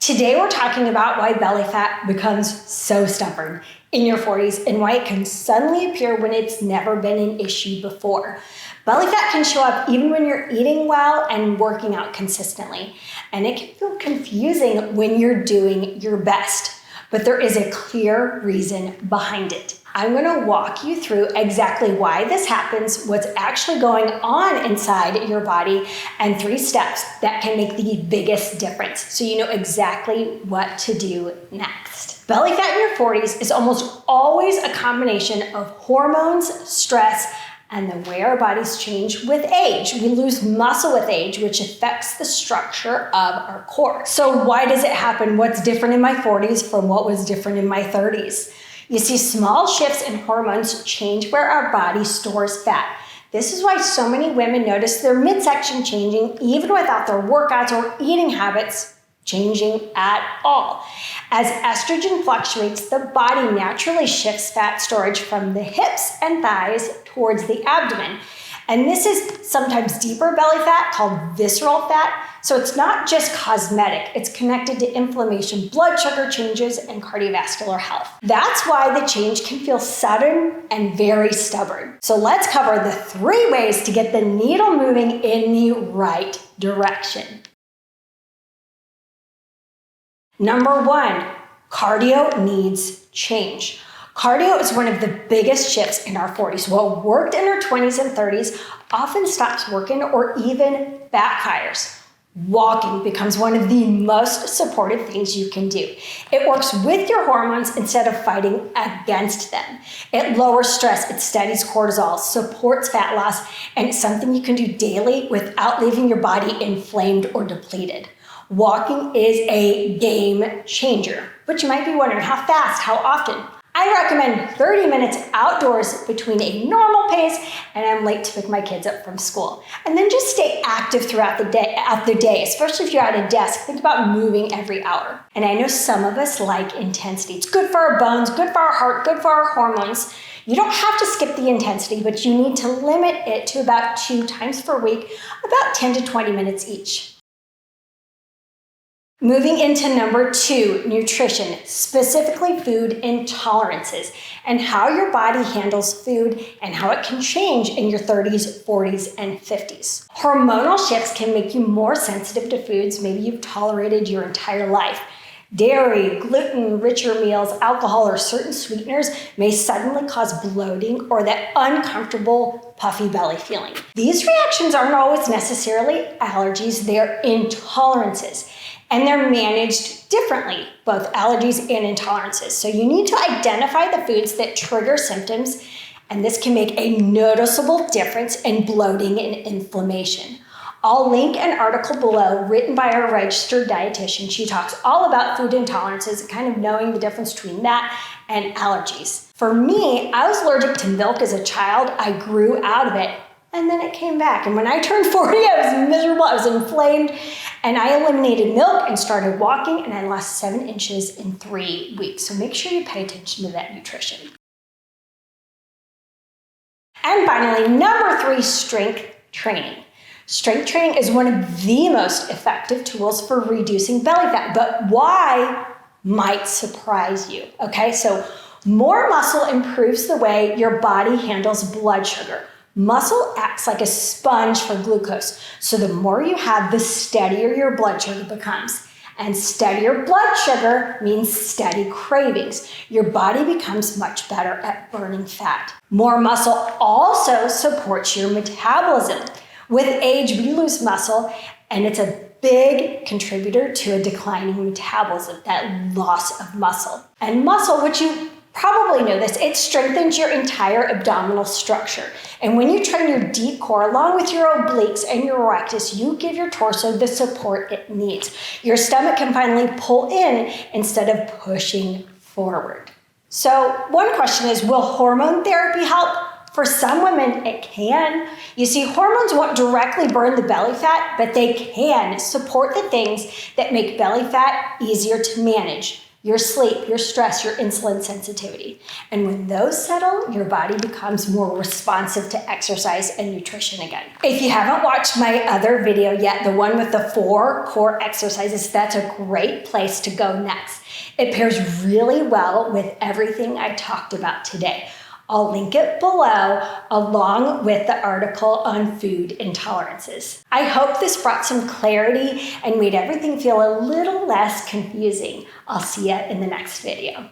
Today we're talking about why belly fat becomes so stubborn in your 40s and why it can suddenly appear when it's never been an issue before. Belly fat can show up even when you're eating well and working out consistently, and it can feel confusing when you're doing your best, but there is a clear reason behind it. I'm going to walk you through exactly why this happens, what's actually going on inside your body, and 3 steps that can make the biggest difference so you know exactly what to do next. Belly fat in your 40s is almost always a combination of hormones, stress, and the way our bodies change with age. We lose muscle with age, which affects the structure of our core. So why does it happen? What's different in my 40s from what was different in my 30s? You see, small shifts in hormones change where our body stores fat. This is why so many women notice their midsection changing even without their workouts or eating habits changing at all. As estrogen fluctuates, the body naturally shifts fat storage from the hips and thighs towards the abdomen. And this is sometimes deeper belly fat called visceral fat. So it's not just cosmetic, it's connected to inflammation, blood sugar changes, and cardiovascular health. That's why the change can feel sudden and very stubborn. So let's cover the 3 ways to get the needle moving in the right direction. Number 1, cardio needs change. Cardio is one of the biggest shifts in our 40s. What worked in our 20s and 30s often stops working or even backfires. Walking becomes one of the most supportive things you can do. It works with your hormones instead of fighting against them. It lowers stress, it steadies cortisol, supports fat loss, and it's something you can do daily without leaving your body inflamed or depleted. Walking is a game changer, but you might be wondering how fast, how often. I recommend 30 minutes outdoors between a normal pace and I'm late to pick my kids up from school. And then just stay active throughout the day, especially if you're at a desk. Think about moving every hour. And I know some of us like intensity. It's good for our bones, good for our heart, good for our hormones. You don't have to skip the intensity, but you need to limit it to about 2 times per week, about 10 to 20 minutes each. Moving into number 2, nutrition, specifically food intolerances, and how your body handles food and how it can change in your 30s, 40s, and 50s. Hormonal shifts can make you more sensitive to foods maybe you've tolerated your entire life. Dairy, gluten, richer meals, alcohol, or certain sweeteners may suddenly cause bloating or that uncomfortable, puffy belly feeling. These reactions aren't always necessarily allergies, they're intolerances. And they're managed differently, both allergies and intolerances. So you need to identify the foods that trigger symptoms, and this can make a noticeable difference in bloating and inflammation. I'll link an article below written by our registered dietitian. She talks all about food intolerances and kind of knowing the difference between that and allergies. For me, I was allergic to milk as a child. I grew out of it, and then it came back. And when I turned 40, I was miserable, I was inflamed, and I eliminated milk and started walking, and I lost 7 inches in 3 weeks. So make sure you pay attention to that nutrition. And finally, number 3, strength training. Strength training is one of the most effective tools for reducing belly fat, but why might surprise you, okay? So more muscle improves the way your body handles blood sugar. Muscle acts like a sponge for glucose, so the more you have, the steadier your blood sugar becomes. And steadier blood sugar means steady cravings. Your body becomes much better at burning fat. More muscle also supports your metabolism. With age, we lose muscle, and it's a big contributor to a declining metabolism, that loss of muscle. And muscle, which you probably know this, it strengthens your entire abdominal structure. And when you train your deep core along with your obliques and your rectus, you give your torso the support it needs. Your stomach can finally pull in instead of pushing forward. So one question is, will hormone therapy help? For some women, it can. You see, hormones won't directly burn the belly fat, but they can support the things that make belly fat easier to manage. your sleep, your stress, your insulin sensitivity. And when those settle, your body becomes more responsive to exercise and nutrition again. If you haven't watched my other video yet, the one with the 4 core exercises, that's a great place to go next. It pairs really well with everything I talked about today. I'll link it below along with the article on food intolerances. I hope this brought some clarity and made everything feel a little less confusing. I'll see you in the next video.